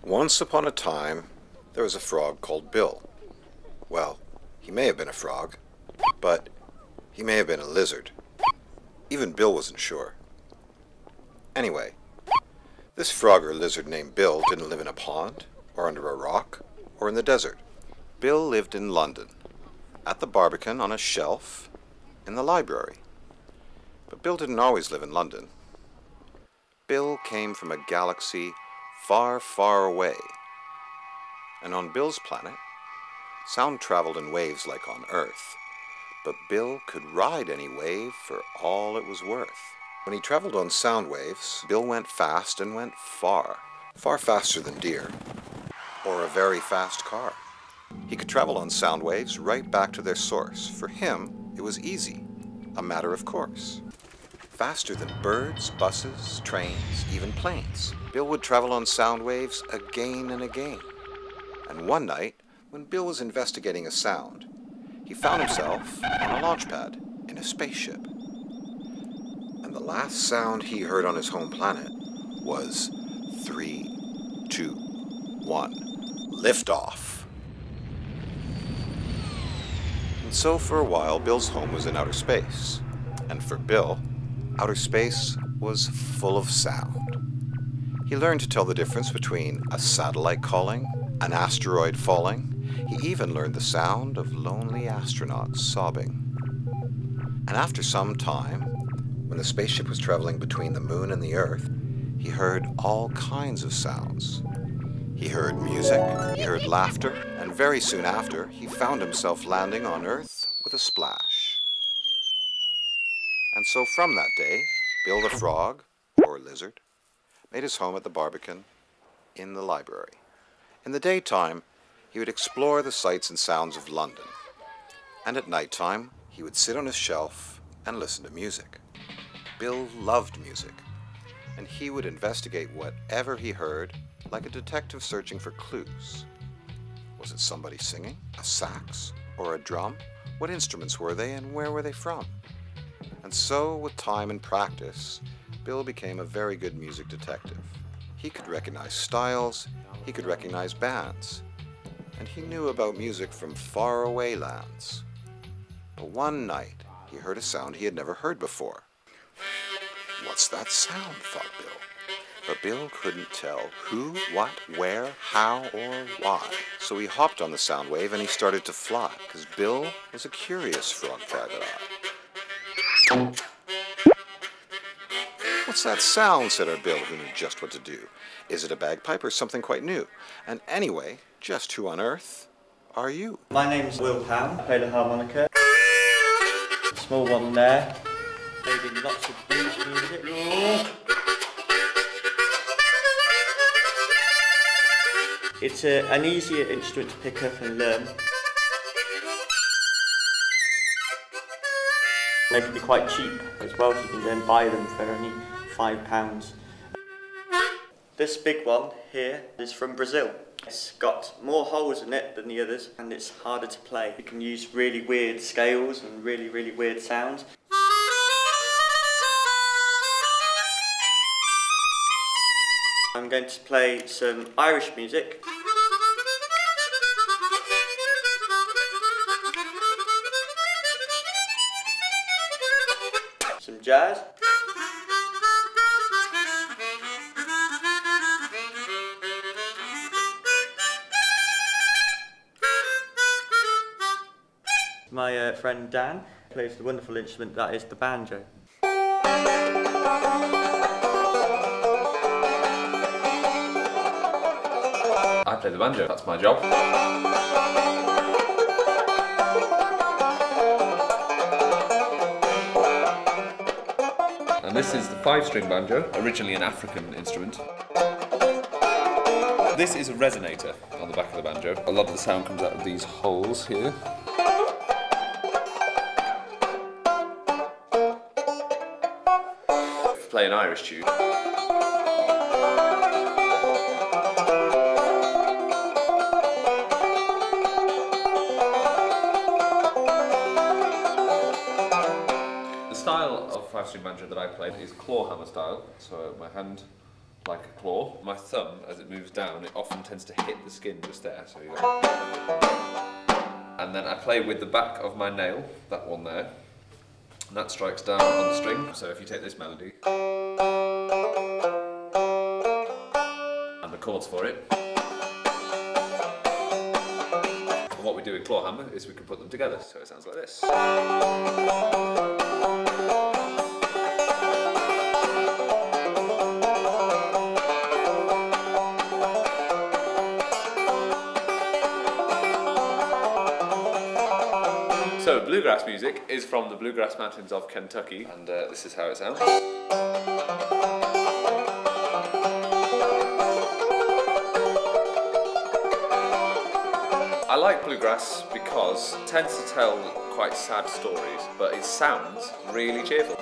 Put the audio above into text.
Once upon a time, there was a frog called Bill. Well, he may have been a frog, but he may have been a lizard. Even Bill wasn't sure. Anyway, this frog or lizard named Bill didn't live in a pond, or under a rock, or in the desert. Bill lived in London, at the Barbican on a shelf, in the library. But Bill didn't always live in London. Bill came from a galaxy far, far away. And on Bill's planet, sound traveled in waves like on Earth. But Bill could ride any wave for all it was worth. When he traveled on sound waves, Bill went fast and went far. Far faster than deer, or a very fast car. He could travel on sound waves right back to their source. For him, it was easy, a matter of course. Faster than birds, buses, trains, even planes. Bill would travel on sound waves again and again. And one night, when Bill was investigating a sound, he found himself on a launch pad in a spaceship. And the last sound he heard on his home planet was 3, 2, 1, liftoff. And so for a while, Bill's home was in outer space. And for Bill, outer space was full of sound. He learned to tell the difference between a satellite calling, an asteroid falling. He even learned the sound of lonely astronauts sobbing. And after some time, when the spaceship was traveling between the moon and the Earth, he heard all kinds of sounds. He heard music, he heard laughter, and very soon after, he found himself landing on Earth with a splash. And so from that day, Bill the frog, or lizard, made his home at the Barbican in the library. In the daytime, he would explore the sights and sounds of London. And at nighttime, he would sit on his shelf and listen to music. Bill loved music, and he would investigate whatever he heard like a detective searching for clues. Was it somebody singing, a sax, or a drum? What instruments were they and where were they from? And so, with time and practice, Bill became a very good music detective. He could recognize styles, he could recognize bands, and he knew about music from faraway lands. But one night, he heard a sound he had never heard before. What's that sound, thought Bill. But Bill couldn't tell who, what, where, how, or why. So he hopped on the sound wave and he started to fly, because Bill was a curious frog private eye. What's that sound, said our Bill, who knew just what to do. Is it a bagpipe or something quite new? And anyway, just who on earth are you? My name's Will Pound. I play the harmonica. Small one there. Played in lots of blues music. It's an easier instrument to pick up and learn. They can be quite cheap as well, so you can then buy them for only £5. This big one here is from Brazil. It's got more holes in it than the others, and it's harder to play. You can use really weird scales and really, really weird sounds. I'm going to play some Irish music. Some jazz. My friend Dan plays the wonderful instrument that is the banjo. I play the banjo, that's my job. And this is the 5-string banjo, originally an African instrument. This is a resonator on the back of the banjo. A lot of the sound comes out of these holes here. Play an Irish tune. The style of 5-string banjo that I play is claw hammer style, so my hand like a claw. My thumb, as it moves down, it often tends to hit the skin just there, so you go. And then I play with the back of my nail, that one there, and that strikes down on the string. So if you take this melody, and the chords for it, and what we do with claw hammer is we can put them together, so it sounds like this. So bluegrass music is from the Bluegrass Mountains of Kentucky, and this is how it sounds. I like bluegrass because it tends to tell quite sad stories, but it sounds really cheerful.